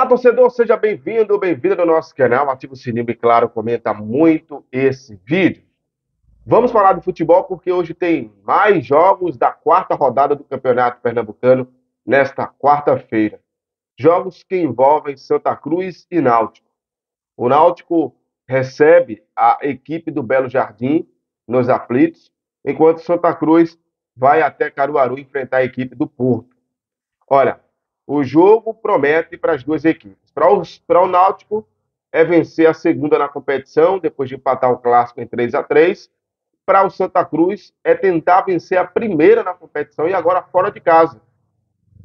Olá, torcedor, seja bem-vindo, bem-vinda ao nosso canal. Ativa o sininho e, claro, comenta muito esse vídeo. Vamos falar de futebol porque hoje tem mais jogos da quarta rodada do Campeonato Pernambucano nesta quarta-feira. Jogos que envolvem Santa Cruz e Náutico. O Náutico recebe a equipe do Belo Jardim nos aflitos, enquanto Santa Cruz vai até Caruaru enfrentar a equipe do Porto. Olha, o jogo promete para as duas equipes. Para o Náutico, é vencer a segunda na competição, depois de empatar o clássico em 3-3. Para o Santa Cruz, é tentar vencer a primeira na competição e agora fora de casa.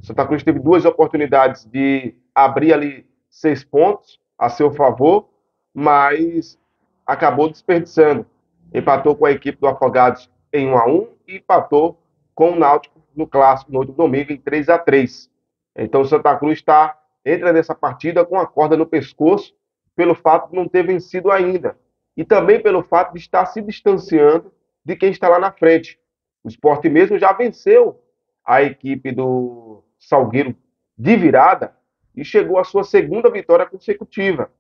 O Santa Cruz teve duas oportunidades de abrir ali 6 pontos a seu favor, mas acabou desperdiçando. Empatou com a equipe do Afogados em 1-1 e empatou com o Náutico no clássico no último domingo em 3-3. Então o Santa Cruz entra nessa partida com a corda no pescoço pelo fato de não ter vencido ainda e também pelo fato de estar se distanciando de quem está lá na frente. O Sport mesmo já venceu a equipe do Salgueiro de virada e chegou à sua segunda vitória consecutiva.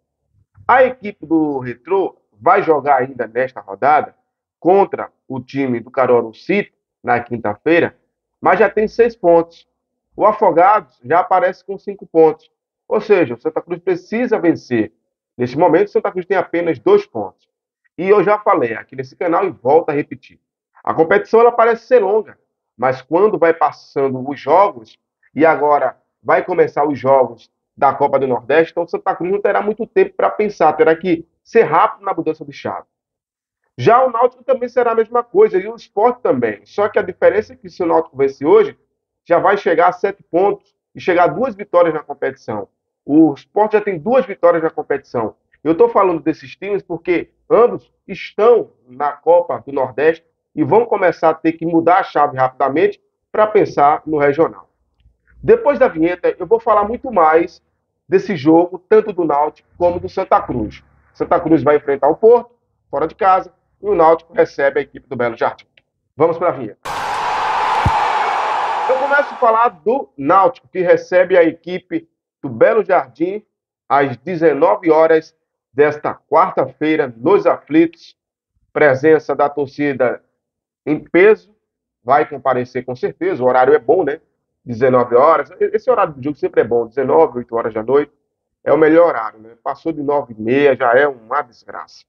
A equipe do Retrô vai jogar ainda nesta rodada contra o time do Caruaru City na quinta-feira, mas já tem 6 pontos. O Afogados já aparece com 5 pontos. Ou seja, o Santa Cruz precisa vencer. Neste momento, o Santa Cruz tem apenas 2 pontos. E eu já falei aqui nesse canal e volto a repetir. A competição ela parece ser longa, mas quando vai passando os jogos, e agora vai começar os jogos da Copa do Nordeste, então o Santa Cruz não terá muito tempo para pensar, terá que ser rápido na mudança de chave. Já o Náutico também será a mesma coisa, e o Sport também. Só que a diferença é que se o Náutico vencer hoje, já vai chegar a 7 pontos e chegar a 2 vitórias na competição. O Sport já tem 2 vitórias na competição. Eu estou falando desses times porque ambos estão na Copa do Nordeste e vão começar a ter que mudar a chave rapidamente para pensar no regional. Depois da vinheta, eu vou falar muito mais desse jogo, tanto do Náutico como do Santa Cruz. Santa Cruz vai enfrentar o Porto, fora de casa, e o Náutico recebe a equipe do Belo Jardim. Vamos para a vinheta. Eu começo a falar do Náutico, que recebe a equipe do Belo Jardim às 19 horas desta quarta-feira, nos aflitos. Presença da torcida em peso, vai comparecer com certeza, o horário é bom, né? 19 horas, esse horário do jogo sempre é bom, 19, 8 horas da noite, é o melhor horário, né? Passou de 9h30, já é uma desgraça,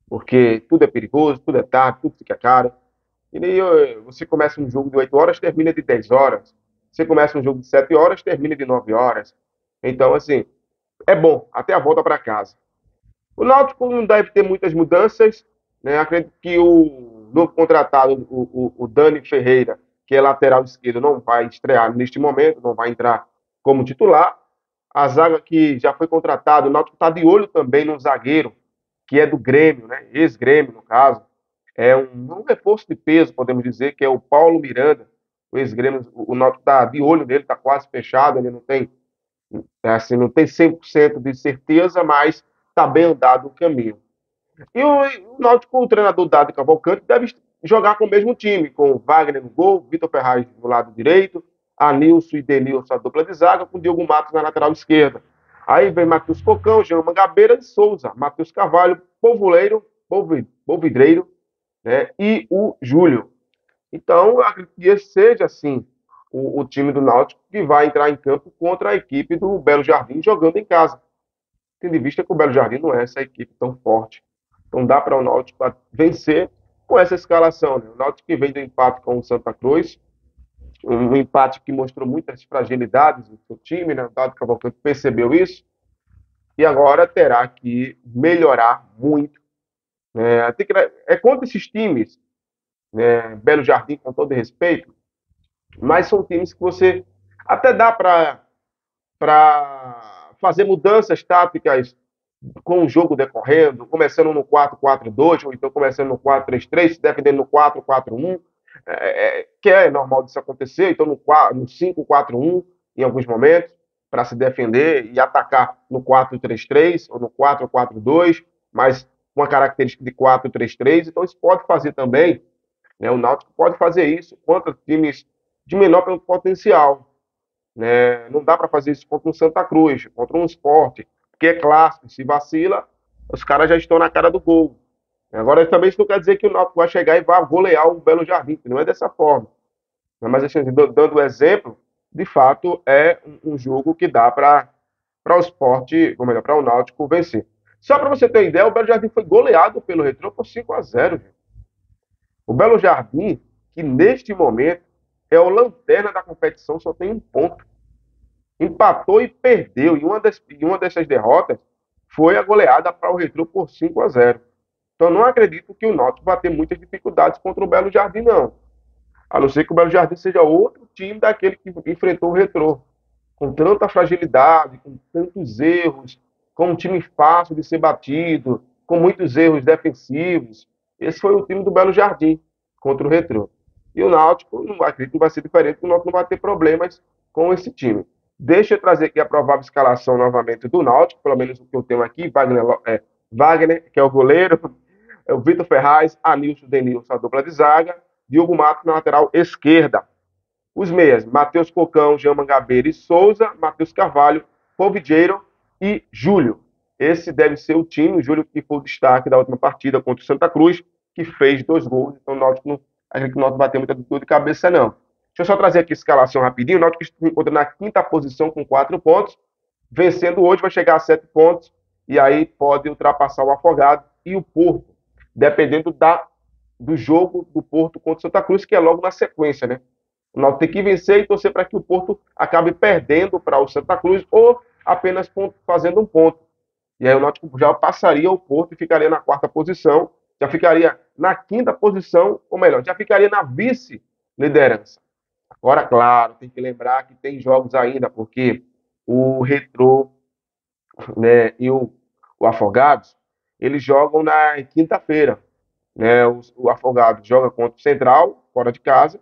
porque tudo é perigoso, tudo é tarde, tudo fica caro, e nem você começa um jogo de 8 horas, termina de 10 horas, você começa um jogo de 7 horas, termina de 9 horas, então, assim, é bom, até a volta para casa. O Náutico não deve ter muitas mudanças, né? Acredito que o novo contratado, o Dani Ferreira, que é lateral esquerdo, não vai estrear neste momento, não vai entrar como titular. A zaga que já foi contratada, o Náutico está de olho também no zagueiro, que é do Grêmio, né? Ex-Grêmio, no caso. É um reforço de peso, podemos dizer, que é o Paulo Miranda, o ex-Grêmio. O Náutico está de olho nele, está quase fechado, ele não tem, assim, não tem 100% de certeza, mas está bem andado o caminho. E o Náutico, o treinador Dado Cavalcante, deve jogar com o mesmo time, com o Wagner no gol, Vitor Ferraz no lado direito, Anilson e Denilson a dupla de zaga, com o Diogo Matos na lateral esquerda. Aí vem Matheus Cocão, Jean Mangabeira e Souza, Matheus Carvalho, Polvidreiro, né, e o Júlio. Então, acredito que esse seja, assim, o time do Náutico que vai entrar em campo contra a equipe do Belo Jardim jogando em casa. Tendo em vista que o Belo Jardim não é essa equipe tão forte. Então dá para o Náutico vencer com essa escalação. Né? O Náutico que vem do empate com o Santa Cruz, um empate que mostrou muitas fragilidades no seu time, né? O Dado Cavalcante percebeu isso e agora terá que melhorar muito. Né? É contra esses times, né? Belo Jardim, com todo respeito, mas são times que você até dá para fazer mudanças táticas com o jogo decorrendo, começando no 4-4-2, ou então começando no 4-3-3, se defendendo no 4-4-1, que é normal disso acontecer, então no 5-4-1, em alguns momentos, para se defender e atacar no 4-3-3 ou no 4-4-2, mas com a característica de 4-3-3, então isso pode fazer também, né, o Náutico pode fazer isso contra times de menor potencial. né? Não dá para fazer isso contra um Santa Cruz, contra um Sport, porque é clássico, se vacila, os caras já estão na cara do gol. Agora, também isso não quer dizer que o Náutico vai chegar e vai golear o Belo Jardim, que não é dessa forma. Mas, assim, dando o exemplo, de fato, é um jogo que dá para o Sport, ou melhor, para o Náutico vencer. Só para você ter ideia, o Belo Jardim foi goleado pelo Retrô por 5-0, gente. O Belo Jardim, que neste momento é o lanterna da competição, só tem um ponto. Empatou e perdeu. E uma dessas derrotas foi a goleada para o Retrô por 5-0. Então, não acredito que o Náutico vai ter muitas dificuldades contra o Belo Jardim, não. A não ser que o Belo Jardim seja outro time daquele que enfrentou o Retrô. Com tanta fragilidade, com tantos erros, com um time fácil de ser batido, com muitos erros defensivos. Esse foi o time do Belo Jardim contra o Retrô. E o Náutico, não acredito que vai ser diferente, o Náutico não vai ter problemas com esse time. Deixa eu trazer aqui a provável escalação novamente do Náutico, pelo menos o que eu tenho aqui, Wagner, que é o goleiro, é o Vitor Ferraz, Anilson, Denilson, a dupla de zaga, Diogo Matos na lateral esquerda. Os meias, Matheus Cocão, Jean Mangabeira e Souza, Matheus Carvalho, Polvideiro e Júlio. Esse deve ser o time, o Júlio que foi o destaque da última partida contra o Santa Cruz, que fez 2 gols, então o Náutico não, a gente não vai ter muita dor de cabeça, não. Deixa eu só trazer aqui a escalação rapidinho, o Náutico se encontra na 5ª posição com 4 pontos, vencendo hoje vai chegar a 7 pontos, e aí pode ultrapassar o Afogado e o Porto, dependendo do jogo do Porto contra o Santa Cruz, que é logo na sequência, né? O Náutico tem que vencer e torcer para que o Porto acabe perdendo para o Santa Cruz ou apenas fazendo um ponto. E aí o Náutico já passaria o Porto e ficaria na 4ª posição, já ficaria na 5ª posição, ou melhor, já ficaria na vice-liderança. Agora, claro, tem que lembrar que tem jogos ainda, porque o Retrô, né, e o Afogados, eles jogam na quinta-feira. Né? O Afogados joga contra o Central, fora de casa,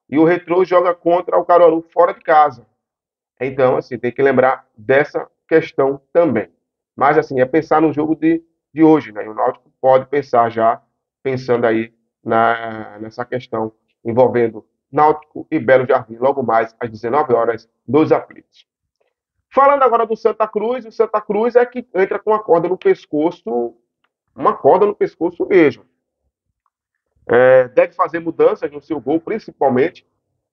e o Retrô joga contra o Caruaru fora de casa. Então, assim, tem que lembrar dessa questão também. Mas, assim, é pensar no jogo de hoje, né? E o Náutico pode pensar já, pensando aí nessa questão envolvendo Náutico e Belo Jardim, logo mais às 19 horas, nos aflitos. Falando agora do Santa Cruz, o Santa Cruz é que entra com uma corda no pescoço mesmo. Deve fazer mudanças no seu gol, principalmente.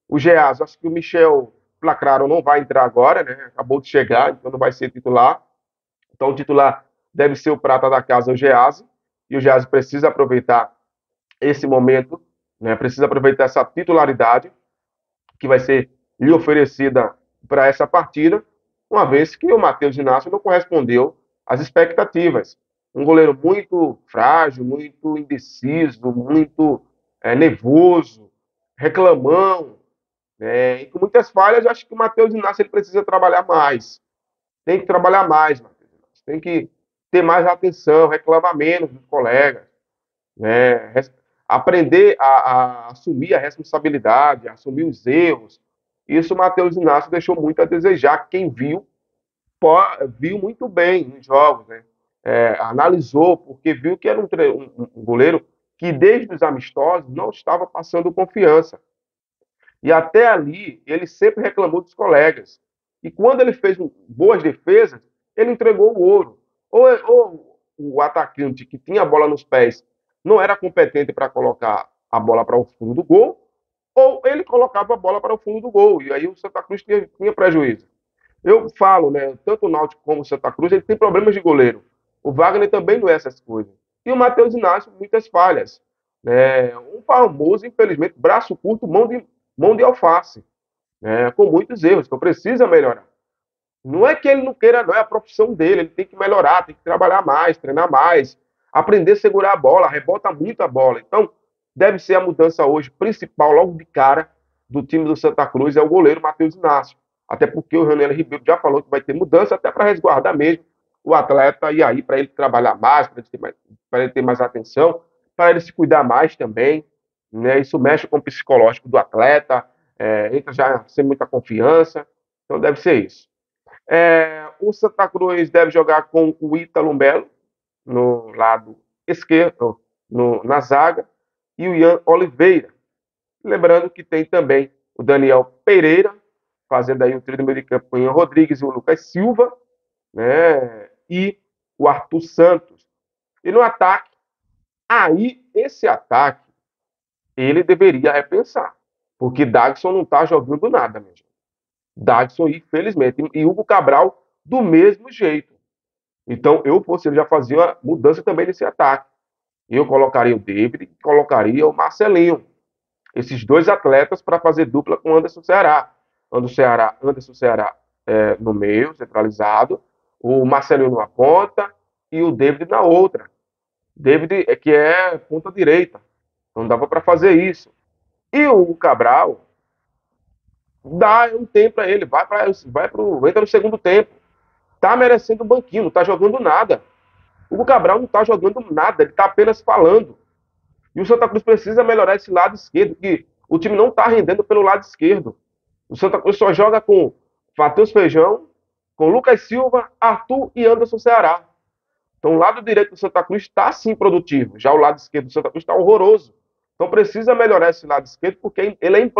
O Geazi, acho que o Michel Placraro não vai entrar agora, né? Acabou de chegar, então não vai ser titular. Então o titular deve ser o prata da casa, o Geazi. E o Geazi precisa aproveitar esse momento, né? Precisa aproveitar essa titularidade que vai ser lhe oferecida para essa partida, uma vez que o Matheus Inácio não correspondeu às expectativas. Um goleiro muito frágil, muito indeciso, muito nervoso, reclamão, né? E com muitas falhas. Eu acho que o Matheus Inácio ele precisa trabalhar mais. Tem que trabalhar mais, Matheus Inácio. Tem que ter mais atenção, reclamar menos dos colegas, né? Aprender a assumir a responsabilidade, a assumir os erros. Isso o Matheus Inácio deixou muito a desejar. Quem viu, viu muito bem nos jogos, né? Analisou, porque viu que era um goleiro que desde os amistosos não estava passando confiança. E até ali, ele sempre reclamou dos colegas. E quando ele fez boas defesas, ele entregou o ouro. Ou o atacante que tinha a bola nos pés não era competente para colocar a bola para o fundo do gol, ou ele colocava a bola para o fundo do gol. E aí o Santa Cruz tinha prejuízo. Eu falo, né? Tanto o Náutico como o Santa Cruz, ele tem problemas de goleiro. O Wagner também não é essas coisas. E o Matheus Inácio, muitas falhas. Um famoso, infelizmente, braço curto, mão de alface, né? Com muitos erros, então precisa melhorar. Não é que ele não queira, não, é a profissão dele, ele tem que melhorar, tem que trabalhar mais, treinar mais, aprender a segurar a bola, rebota muito a bola. Então, deve ser a mudança hoje principal, logo de cara, do time do Santa Cruz, é o goleiro Matheus Inácio. Até porque o Raniel Ribeiro já falou que vai ter mudança, até para resguardar mesmo o atleta, e aí para ele trabalhar mais, para ele ter mais atenção, para ele se cuidar mais também, né? Isso mexe com o psicológico do atleta, entra já sem muita confiança, então deve ser isso. O Santa Cruz deve jogar com o Ítalo Melo no lado esquerdo, na zaga, e o Ian Oliveira. Lembrando que tem também o Daniel Pereira fazendo aí o trio do meio de campo com o Ian Rodrigues e o Lucas Silva, né? E o Arthur Santos. E no ataque, aí esse ataque, ele deveria repensar, porque Dagson não está jogando nada, meu gente. Dagson, infelizmente, e Hugo Cabral do mesmo jeito. Então, eu fosse ele, já fazia uma mudança também nesse ataque. Eu colocaria o David e colocaria o Marcelinho. Esses dois atletas para fazer dupla com o Anderson Ceará. Anderson Ceará no meio, centralizado, o Marcelinho numa ponta e o David na outra. David que é ponta direita. Não dava para fazer isso. E o Cabral, dá um tempo para ele, entra no segundo tempo. Tá merecendo um banquinho, não tá jogando nada. O Cabral não tá jogando nada, ele tá apenas falando. E o Santa Cruz precisa melhorar esse lado esquerdo, que o time não tá rendendo pelo lado esquerdo. O Santa Cruz só joga com Matheus Feijão, com Lucas Silva, Arthur e Anderson Ceará. Então o lado direito do Santa Cruz está sim produtivo, já o lado esquerdo do Santa Cruz está horroroso. Então precisa melhorar esse lado esquerdo, porque ele é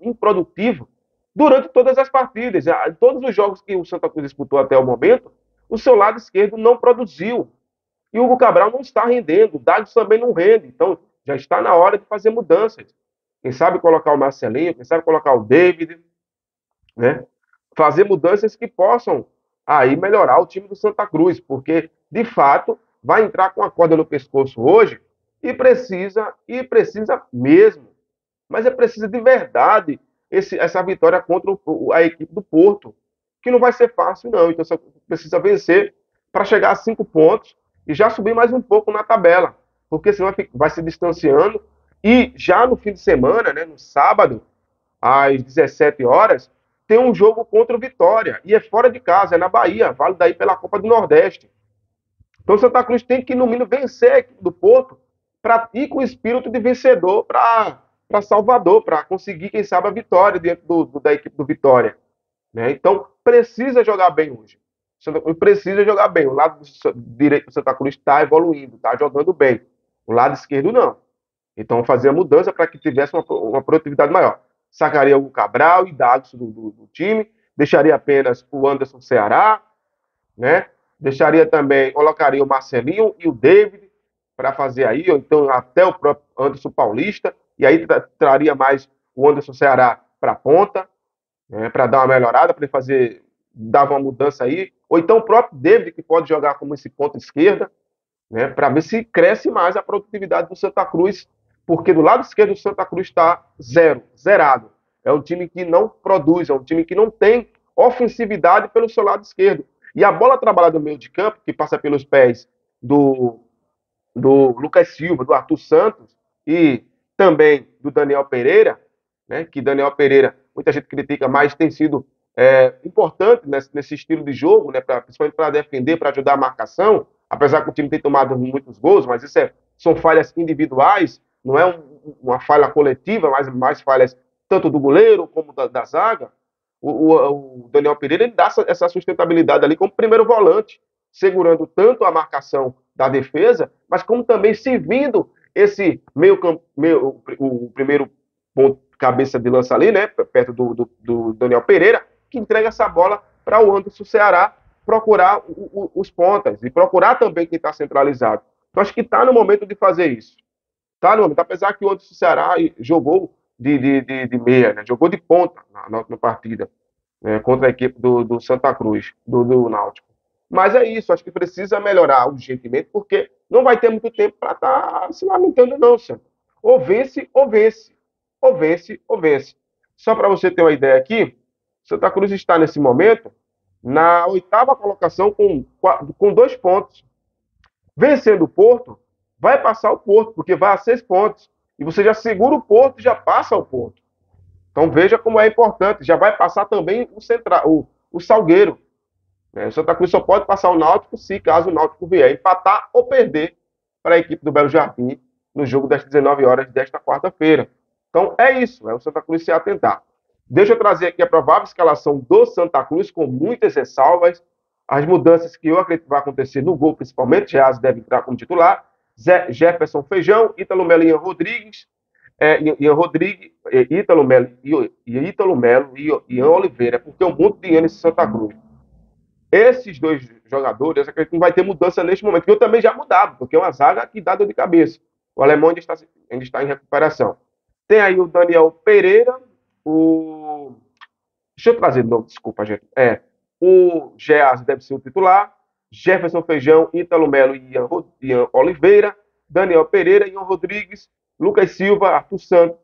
improdutivo durante todas as partidas. Em todos os jogos que o Santa Cruz disputou até o momento, o seu lado esquerdo não produziu. E o Hugo Cabral não está rendendo, o Dagson também não rende. Então já está na hora de fazer mudanças. Quem sabe colocar o Marcelinho, quem sabe colocar o David, né? Fazer mudanças que possam aí melhorar o time do Santa Cruz, porque de fato vai entrar com a corda no pescoço hoje e precisa mesmo, mas precisa de verdade essa vitória contra a equipe do Porto, que não vai ser fácil não, então só precisa vencer para chegar a 5 pontos e já subir mais um pouco na tabela, porque senão vai se distanciando e já no fim de semana, né, no sábado, às 17 horas, tem um jogo contra o Vitória. E é fora de casa, é na Bahia, vale daí pela Copa do Nordeste. Então o Santa Cruz tem que, no mínimo, vencer a equipe do Porto para ir com o espírito de vencedor para Salvador, para conseguir, quem sabe, a vitória dentro da equipe do Vitória. Né? Então precisa jogar bem hoje. O Santa Cruz precisa jogar bem. O lado direito do Santa Cruz está evoluindo, está jogando bem. O lado esquerdo não. Então fazer a mudança para que tivesse uma produtividade maior. Sacaria o Cabral e Dagson do time, deixaria apenas o Anderson Ceará, né? Deixaria também, colocaria o Marcelinho e o David para fazer aí, ou então até o próprio Anderson Paulista, e aí traria mais o Anderson Ceará para a ponta, né? Para dar uma melhorada, para ele dar uma mudança aí, ou então o próprio David, que pode jogar como esse ponta esquerda, né? Para ver se cresce mais a produtividade do Santa Cruz, porque do lado esquerdo o Santa Cruz está zerado. É um time que não produz, é um time que não tem ofensividade pelo seu lado esquerdo. E a bola trabalhada no meio de campo, que passa pelos pés do Lucas Silva, do Arthur Santos e também do Daniel Pereira, né, que Daniel Pereira, muita gente critica, mas tem sido importante nesse estilo de jogo, né, principalmente para defender, para ajudar a marcação, apesar que o time tem tomado muitos gols, mas isso são falhas individuais, não é uma falha coletiva, mas mais falhas tanto do goleiro como da zaga. O Daniel Pereira ele dá essa sustentabilidade ali como primeiro volante, segurando tanto a marcação da defesa, mas como também servindo esse o primeiro ponto, cabeça de lança ali, né, perto do Daniel Pereira, que entrega essa bola para o Anderson Ceará procurar os pontas e procurar também quem está centralizado. Então acho que está no momento de fazer isso. Tá no momento, apesar que o Anderson Ceará jogou de meia, né, jogou de ponta na partida, né, contra a equipe do Santa Cruz, do Náutico. Mas é isso, acho que precisa melhorar urgentemente, porque não vai ter muito tempo para estar se lamentando, não, Santa. Ou vence, ou vence. Ou vence, ou vence. Só para você ter uma ideia aqui, Santa Cruz está, nesse momento, na 8ª colocação com 2 pontos. Vencendo o Porto, vai passar o Porto, porque vai a 6 pontos. E você já segura o Porto e já passa o Porto. Então veja como é importante. Já vai passar também o Salgueiro. O Santa Cruz só pode passar o Náutico se caso o Náutico vier empatar ou perder para a equipe do Belo Jardim no jogo das 19 horas desta quarta-feira. Então é isso, é o Santa Cruz se atentar. Deixa eu trazer aqui a provável escalação do Santa Cruz com muitas ressalvas. As mudanças que eu acredito que vai acontecer no gol, principalmente, Geazi deve entrar como titular. Jefferson Feijão, Ítalo Melinha Rodrigues, Ian Rodrigues, Ítalo Melo e Ian Oliveira, porque eu muito dinheiro nesse Santa Cruz. Esses dois jogadores, eu acredito que não vai ter mudança neste momento, que eu também já mudava, porque é uma zaga que dá dor de cabeça. O alemão ainda está em recuperação. Tem aí o Daniel Pereira, o. Deixa eu trazer de novo, desculpa, gente. O Geas deve ser o titular, Jefferson Feijão, Ítalo Melo e Ian Oliveira, Daniel Pereira, Ian Rodrigues, Lucas Silva, Arthur Santos.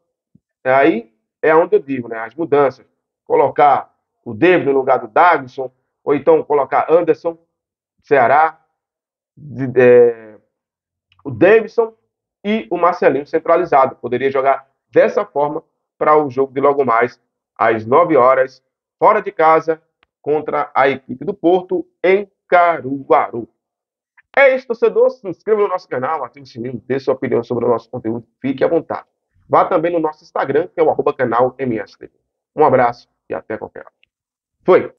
Aí é onde eu digo, né? As mudanças. Colocar o David no lugar do Dagson, ou então colocar Anderson, Ceará, o Davidson e o Marcelinho centralizado. Poderia jogar dessa forma para o jogo de logo mais, às 9 horas, fora de casa, contra a equipe do Porto, em Caruaru. É isso, torcedor. Se inscreva no nosso canal, ative o sininho, dê sua opinião sobre o nosso conteúdo. Fique à vontade. Vá também no nosso Instagram, que é o @canal MSTV. Um abraço e até qualquer hora. Foi!